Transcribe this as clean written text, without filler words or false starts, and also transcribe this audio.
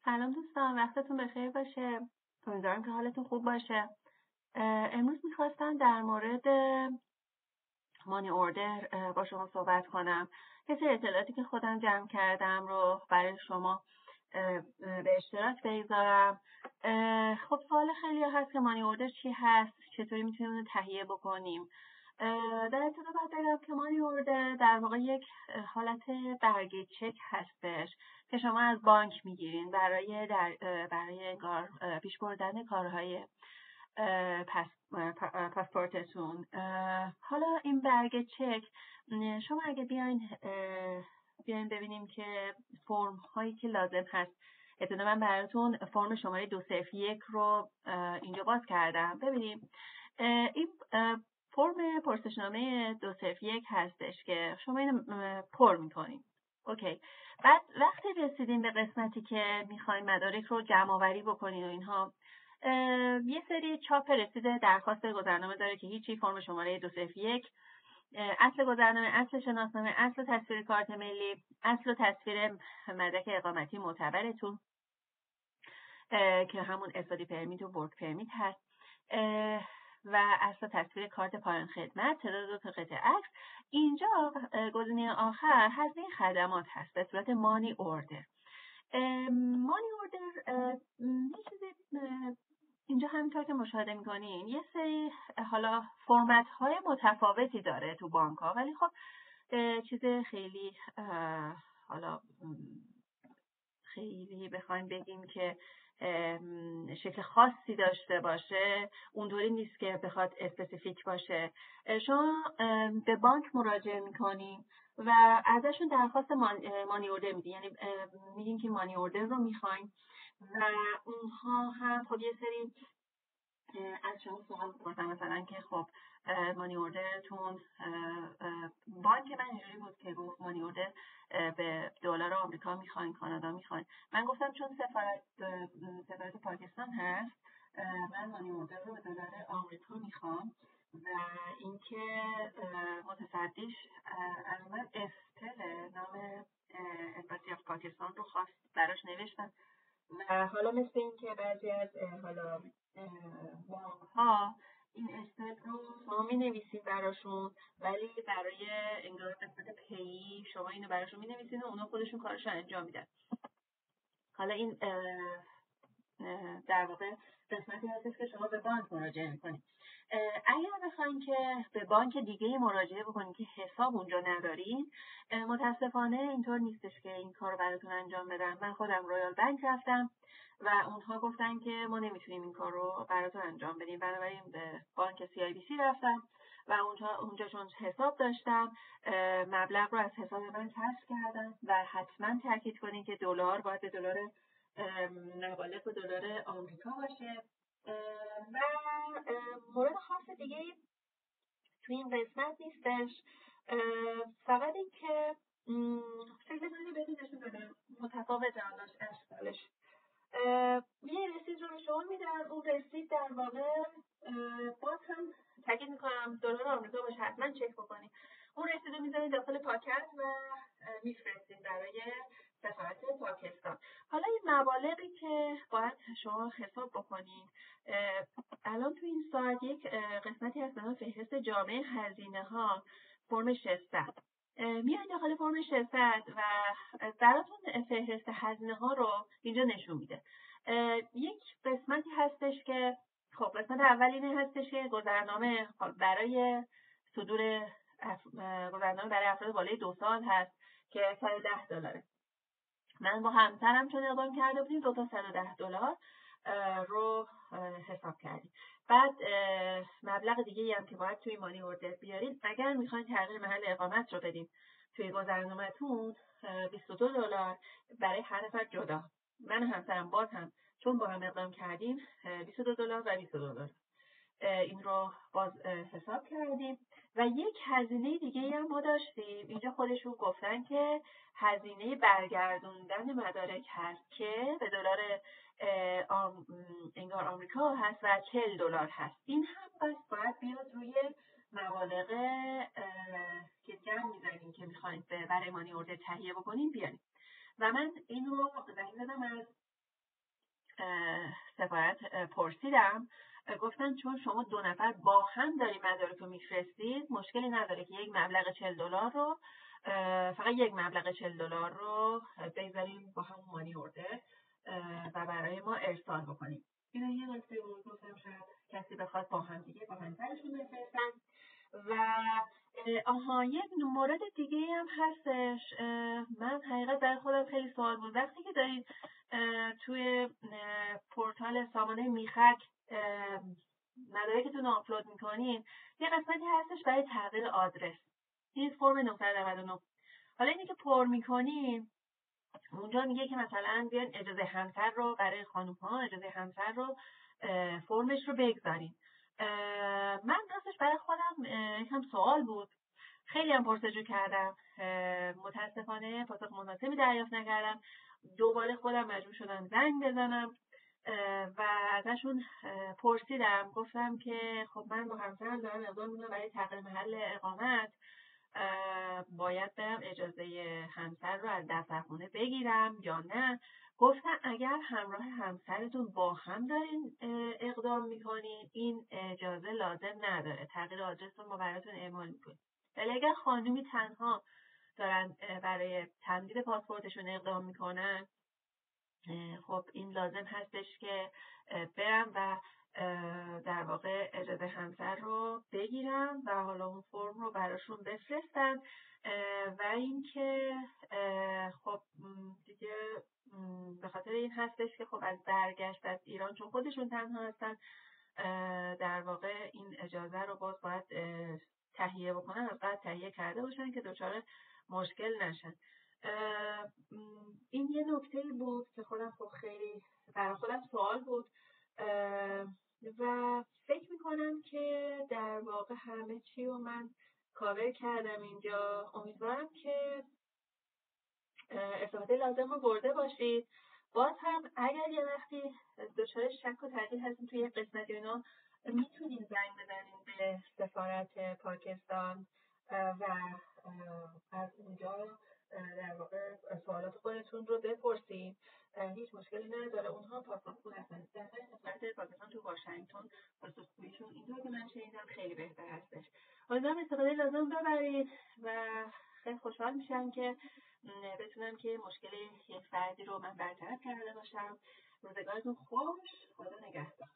سلام دوستان، وقتتون بخیر باشه. امیدوارم که حالتون خوب باشه. امروز میخواستم در مورد مانی اوردر با شما صحبت کنم. یه سری اطلاعاتی که خودم جمع کردم رو برای شما به اشتراک بگذارم. خب سوال خیلی هست که مانی اوردر چی هست؟ چطوری میتونیم اون رو تهیه بکنیم؟ در ابتدا باید بگم که مانی اوردر در واقع یک حالت برگه چک هستش که شما از بانک میگیرین برای انگار پیش بردن کارهای پاسپورتتون. حالا این برگه چک شما اگه بیاین ببینیم که فرم هایی که لازم هست. ابتدا من براتون فرم شماره 201 رو اینجا باز کردم. ببینیم این فرم پرسشنامه 201 هستش که شما اینو پر میکنیم. اوکی. بعد وقتی رسیدیم به قسمتی که میخواین مدارک رو جمع آوری بکنین و اینها، یه سری چاپ رسیده درخواست گذرنامه داره که هیچی، فرم شماره 201، اصل گذرنامه، اصل شناسنامه، اصل تصویر کارت ملی، اصل و تصویر مدرک اقامتی معتبرتون که همون استادی پرمیت و ورک پرمیت هست، و اصل تصویر کارت پایان خدمت، تعداد 2 تا قطعه عکس. اینجا گزینه آخر هزینه خدمات هست به صورت مانی اوردر. مانی اوردر یه چیزی اینجا همینطور که مشاهده میکنین یه سری حالا فرمت های متفاوتی داره تو بانک ها، ولی خب چیز خیلی حالا خیلی بخوایم بگیم که شکل خاصی داشته باشه اونطوری نیست که بخواد اسپسیفیک باشه. شما به بانک مراجعه میکنین و ازشون درخواست مانی اوردر میدین، یعنی میگین که مانی اوردر رو میخواین و اونها هم خب یه سری از شما سوال می‌پرسن، مثلا که خب مانی اوردرتون بانک من اینجوری بود که گفت مانی اوردر به دلار آمریکا میخواین، کانادا میخواین. من گفتم چون سفارت پاکستان هست من مانی اوردر رو به دلار آمریکا میخوام و اینکه متصدیش از من اسپل نام امباسی آف پاکستان رو خواست، براش نوشتم و حالا مثل این که بعضی از حالا بانک ها این اسپل رو شما می نویسید براشون، ولی برای انگار قسمت پی شما اینو براشون می نویسید و اونا خودشون کارشو انجام میدن. حالا این در واقع قسمتی هستش که شما به بانک مراجعه میکنید. اگر بخواین که به بانک دیگه مراجعه بکنید که حساب اونجا ندارین، متاسفانه اینطور نیستش که این کار رو براتون انجام بدن. من خودم رویال بانک رفتم و اونها گفتن که ما نمیتونیم این کار رو براتون انجام بدیم، بنابراین به بانک CIBC رفتم و اونجا چون حساب داشتم مبلغ رو از حساب من حذف کردم و حتما تاکید کنین که دلار باید به دلار مبالغ و دلار آمریکا باشه. و مورد خاص دیگه توی این قسمت نیستش، فقط این که فکر کنید بدونشون بدم متفاوت اشکالش. یه رسید رو به شما میدن، اون رسید در واقع باز هم تاکید میکنم دلار آمریکا باشه، حتما چک بکنید. اون رسید رو میذارید داخل پاکت و میفرستید برای سفارت پاکستان. حالا این مبالغی که باید شما حساب بکنید، الان تو این سایت یک قسمتی هست به نام فهرست جامع هزینه ها، فرم 600. میاید داخل فرم 600 و براتون فهرست هزینه ها رو اینجا نشون میده. یک قسمتی هستش که خب قسمت اول اینه هستش که گذرنامه برای صدور گذرنامه برای افراد بالای 2 سال هست که $110. من با همسرم چون اقدام کرده بودیم 2 تا $110 رو حساب کردیم. بعد مبلغ دیگه‌ای هم که باید توی مانی اوردر بیارین اگر میخواین تغییر محل اقامت رو بدین توی گذرنامه‌تون $22 برای هر نفر جدا. من و همسرم باز هم چون با هم اقدام کردیم $22 و $22 این رو باز حساب کردیم. و یک هزینه دیگه هم ما داشتیم اینجا، خودشون گفتن که هزینه برگردوندن مدارک هست که به دلار انگار آمریکا هست و $40 هست. این هم بس باید بیاد روی مبالغ که جمع میزنیم که میخواید برای مانی اوردر تهیه بکنیم بیاریم. و من این رو زنگ زدم از سفارت پرسیدم، گفتن چون شما 2 نفر با هم دارین مدارک رو میفرستید مشکلی نداره که یک مبلغ $40 رو فقط یک مبلغ $40 رو بگذاریم با همون مانی اوردر و برای ما ارسال بکنیم. این یه نکته بود، گفتم شاید کسی بخواد با هم دیگه با همسرشون بفرستن. و یک مورد دیگه هم هستش، من حقیقت در خودم خیلی سوال بود وقتی که دارید توی پورتال سامانه میخک مدارکتون رو آپلود میکنین، یه قسمتی هستش برای تغییر آدرس، این فرم 999. حالا اینی که پر میکنین اونجا میگه که مثلا بیان اجازه همسر رو برای خانوم ها اجازه همسر رو فرمش رو بگذارین. من راستش برای خودم هم سوال بود، خیلی هم پرسجو کردم، متاسفانه پاسخ مناسبی دریافت نکردم. دوباره خودم مجبور شدم زنگ بزنم و ازشون پرسیدم، گفتم که خب من با همسرم دارم اقدام میکنم برای تغییر محل اقامت، باید برم اجازه همسر رو از دفترخونه بگیرم یا نه؟ گفتن اگر همراه همسرتون با هم دارین اقدام میکنین این اجازه لازم نداره، تغییر آدرس رو ما براتون اعمال میکنیم. ولی اگر خانومی تنها دارن برای تمدید پاسپورتشون اقدام میکنن، خب این لازم هستش که برم و در واقع اجازه همسر رو بگیرم و حالا اون فرم رو براشون بفرستن. و اینکه خب دیگه به خاطر این هستش که خب از برگشت از ایران چون خودشون تنها هستن، در واقع این اجازه رو باز باید تهیه بکنن، از قبل تهیه کرده باشن که دچار مشکل نشن. این یه نکته بود که خودم خب خیلی برای خودم سوال بود و فکر میکنم که در واقع همه چی رو من کاور کردم اینجا. امیدوارم که استفاده لازم رو برده باشید. باز هم اگر یه وقتی دچار شک و تردید هستین توی قسمت اینا، میتونین زنگ بزنین به سفارت پاکستان و از اونجا در واقع سوالات خودتون رو بپرسین، هیچ مشکلی نداره، اونها پاسخگو هستن. در سفارت پاکستان تو واشنگتن پاسخگوییشون اینطور که من شنیدم خیلی بهتر هستش. امیدوارم استفاده لازم ببرید و خیلی خوشحال میشم که بتونم که مشکل یک فردی رو من برطرف کرده باشم. روزگارتون خوش، خدا نگهدار.